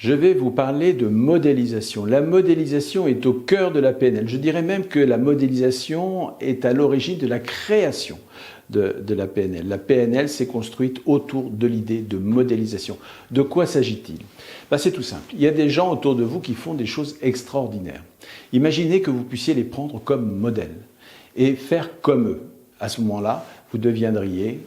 Je vais vous parler de modélisation. La modélisation est au cœur de la PNL. Je dirais même que la modélisation est à l'origine de la création de la PNL. La PNL s'est construite autour de l'idée de modélisation. De quoi s'agit-il? C'est tout simple. Il y a des gens autour de vous qui font des choses extraordinaires. Imaginez que vous puissiez les prendre comme modèle et faire comme eux. À ce moment-là, vous deviendriez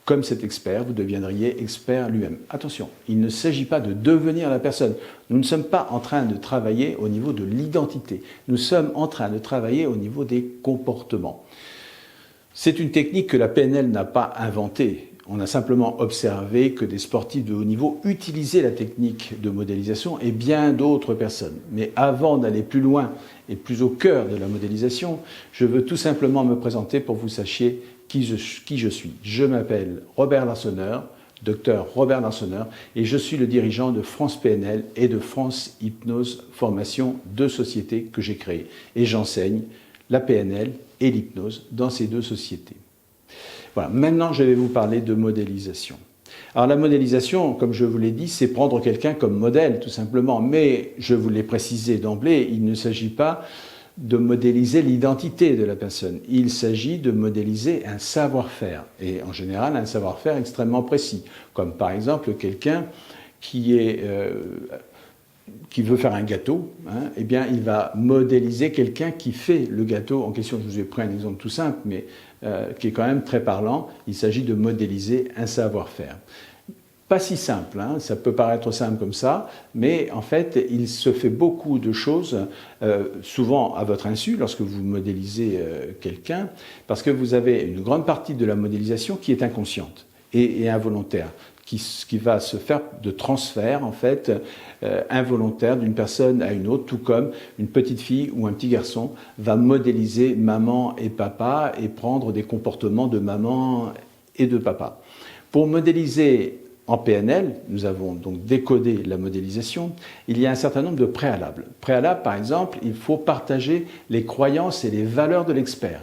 comme cet expert, vous deviendriez expert lui-même. Attention, il ne s'agit pas de devenir la personne. Nous ne sommes pas en train de travailler au niveau de l'identité. Nous sommes en train de travailler au niveau des comportements. C'est une technique que la PNL n'a pas inventée. On a simplement observé que des sportifs de haut niveau utilisaient la technique de modélisation et bien d'autres personnes. Mais avant d'aller plus loin et plus au cœur de la modélisation, je veux tout simplement me présenter pour que vous sachiez qui je suis. Je m'appelle Robert Larsonneur, docteur Robert Larsonneur, et je suis le dirigeant de France PNL et de France Hypnose Formation, deux sociétés que j'ai créées. Et j'enseigne la PNL et l'hypnose dans ces deux sociétés. Voilà, maintenant je vais vous parler de modélisation. Alors la modélisation, comme je vous l'ai dit, c'est prendre quelqu'un comme modèle, tout simplement. Mais je vous l'ai précisé d'emblée, il ne s'agit pas de modéliser l'identité de la personne. Il s'agit de modéliser un savoir-faire, et en général un savoir-faire extrêmement précis, comme par exemple quelqu'un qui veut faire un gâteau, eh bien il va modéliser quelqu'un qui fait le gâteau en question. Je vous ai pris un exemple tout simple, mais qui est quand même très parlant. Il s'agit de modéliser un savoir-faire. Pas si simple, ça peut paraître simple comme ça, mais en fait, il se fait beaucoup de choses, souvent à votre insu, lorsque vous modélisez quelqu'un, parce que vous avez une grande partie de la modélisation qui est inconsciente et involontaire, qui va se faire de transfert, en fait, involontaire d'une personne à une autre, tout comme une petite fille ou un petit garçon va modéliser maman et papa et prendre des comportements de maman et de papa. Pour modéliser en PNL, nous avons donc décodé la modélisation, il y a un certain nombre de préalables. Préalables, par exemple, il faut partager les croyances et les valeurs de l'expert.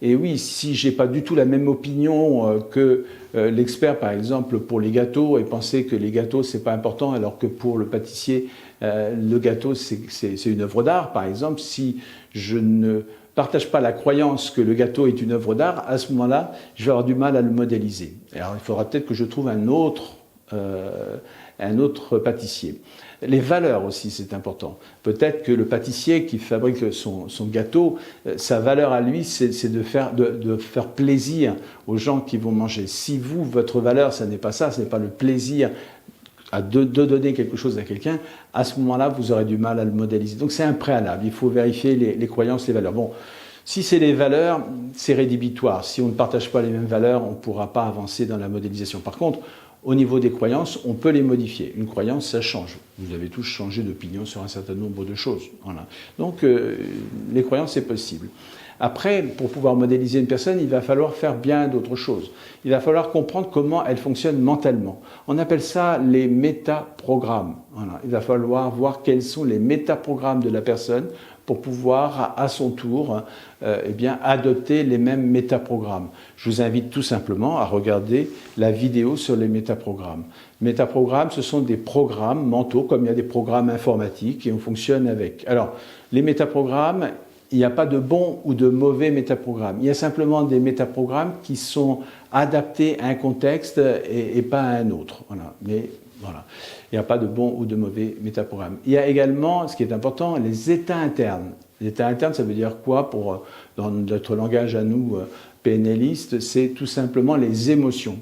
Et oui, si je n'ai pas du tout la même opinion que l'expert, par exemple, pour les gâteaux, et penser que les gâteaux, c'est pas important, alors que pour le pâtissier, le gâteau, c'est une œuvre d'art, par exemple, si je ne partage pas la croyance que le gâteau est une œuvre d'art, à ce moment-là, je vais avoir du mal à le modéliser. Alors, il faudra peut-être que je trouve un autre pâtissier. Les valeurs aussi, c'est important. Peut-être que le pâtissier qui fabrique son gâteau, sa valeur à lui, c'est de faire plaisir aux gens qui vont manger. Si vous, votre valeur, ce n'est pas ça, ce n'est pas le plaisir de donner quelque chose à quelqu'un, à ce moment-là, vous aurez du mal à le modéliser. Donc c'est un préalable, il faut vérifier les croyances, les valeurs. Bon, si c'est les valeurs, c'est rédhibitoire. Si on ne partage pas les mêmes valeurs, on ne pourra pas avancer dans la modélisation. Par contre, au niveau des croyances, on peut les modifier. Une croyance, ça change. Vous avez tous changé d'opinion sur un certain nombre de choses. Voilà. Donc, les croyances, c'est possible. Après, pour pouvoir modéliser une personne, il va falloir faire bien d'autres choses. Il va falloir comprendre comment elle fonctionne mentalement. On appelle ça les métaprogrammes. Voilà. Il va falloir voir quels sont les métaprogrammes de la personne pour pouvoir, à son tour, adopter les mêmes métaprogrammes. Je vous invite tout simplement à regarder la vidéo sur les métaprogrammes. Métaprogrammes, ce sont des programmes mentaux, comme il y a des programmes informatiques, et on fonctionne avec. Alors, les métaprogrammes, il n'y a pas de bon ou de mauvais métaprogrammes. Il y a simplement des métaprogrammes qui sont adaptés à un contexte et pas à un autre. Voilà. Mais voilà. Il n'y a pas de bon ou de mauvais métaprogramme. Il y a également, ce qui est important, les états internes. Les états internes, ça veut dire quoi dans notre langage à nous, PNListes? C'est tout simplement les émotions.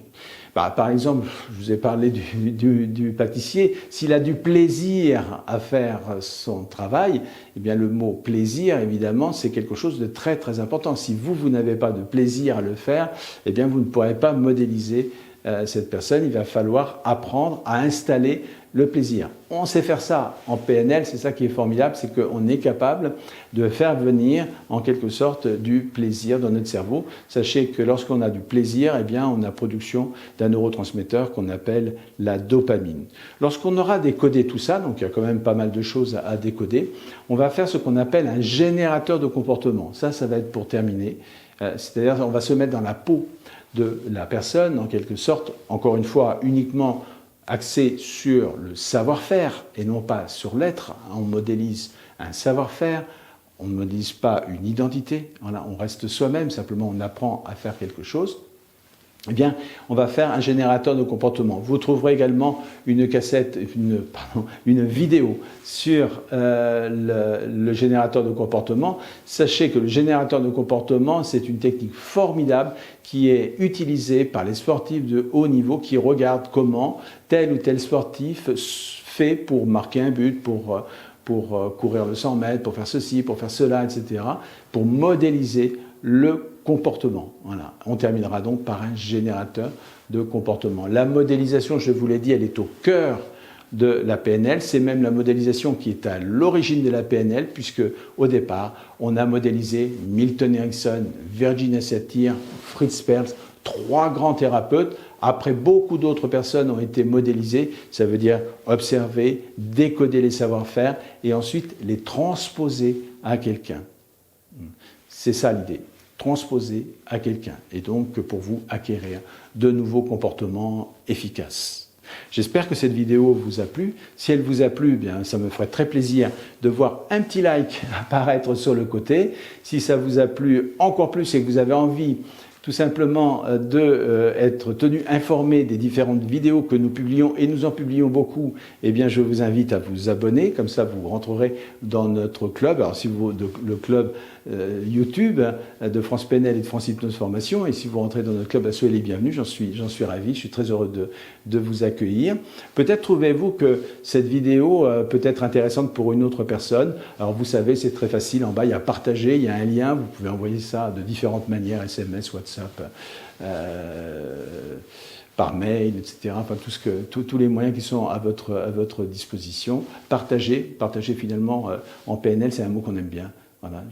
Par exemple, je vous ai parlé du pâtissier. S'il a du plaisir à faire son travail, eh bien le mot plaisir, évidemment, c'est quelque chose de très très important. Si vous n'avez pas de plaisir à le faire, eh bien vous ne pourrez pas modéliser cette personne. Il va falloir apprendre à installer le plaisir. On sait faire ça en PNL, c'est ça qui est formidable, c'est qu'on est capable de faire venir en quelque sorte du plaisir dans notre cerveau. Sachez que lorsqu'on a du plaisir, eh bien, on a production d'un neurotransmetteur qu'on appelle la dopamine. Lorsqu'on aura décodé tout ça, donc il y a quand même pas mal de choses à décoder, on va faire ce qu'on appelle un générateur de comportement. Ça va être pour terminer. C'est-à-dire on va se mettre dans la peau de la personne, en quelque sorte, encore une fois, uniquement axé sur le savoir-faire et non pas sur l'être. On modélise un savoir-faire, on ne modélise pas une identité, voilà, on reste soi-même, simplement on apprend à faire quelque chose. Eh bien, on va faire un générateur de comportement. Vous trouverez également une vidéo sur le générateur de comportement. Sachez que le générateur de comportement, c'est une technique formidable qui est utilisée par les sportifs de haut niveau qui regardent comment tel ou tel sportif fait pour marquer un but, pour courir le 100 mètres, pour faire ceci, pour faire cela, etc., pour modéliser le comportement. Voilà. On terminera donc par un générateur de comportement. La modélisation, je vous l'ai dit, elle est au cœur de la PNL. C'est même la modélisation qui est à l'origine de la PNL, puisque au départ, on a modélisé Milton Erickson, Virginia Satir, Fritz Perls, 3 grands thérapeutes. Après, beaucoup d'autres personnes ont été modélisées, ça veut dire observer, décoder les savoir-faire et ensuite les transposer à quelqu'un. C'est ça l'idée, transposer à quelqu'un et donc pour vous acquérir de nouveaux comportements efficaces. J'espère que cette vidéo vous a plu. Si elle vous a plu, bien, ça me ferait très plaisir de voir un petit like apparaître sur le côté. Si ça vous a plu encore plus et que vous avez envie tout simplement d'être tenu informé des différentes vidéos que nous publions, et nous en publions beaucoup, eh bien je vous invite à vous abonner, comme ça vous rentrerez dans notre club. Alors si vous, le club YouTube de France PNL et de France Hypnose Formation, et si vous rentrez dans notre club, soyez les bienvenus, j'en suis ravi, je suis très heureux de vous accueillir. Peut-être trouvez-vous que cette vidéo peut être intéressante pour une autre personne. Alors vous savez, c'est très facile, en bas il y a partager, il y a un lien, vous pouvez envoyer ça de différentes manières, SMS, WhatsApp, par mail, etc. Enfin, tous les moyens qui sont à votre disposition. Partager finalement en PNL, c'est un mot qu'on aime bien. Voilà,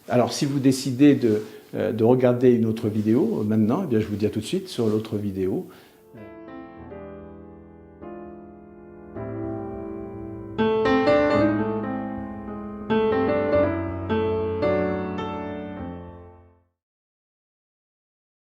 alors, si vous décidez de regarder une autre vidéo maintenant, eh bien, je vous dis à tout de suite sur l'autre vidéo.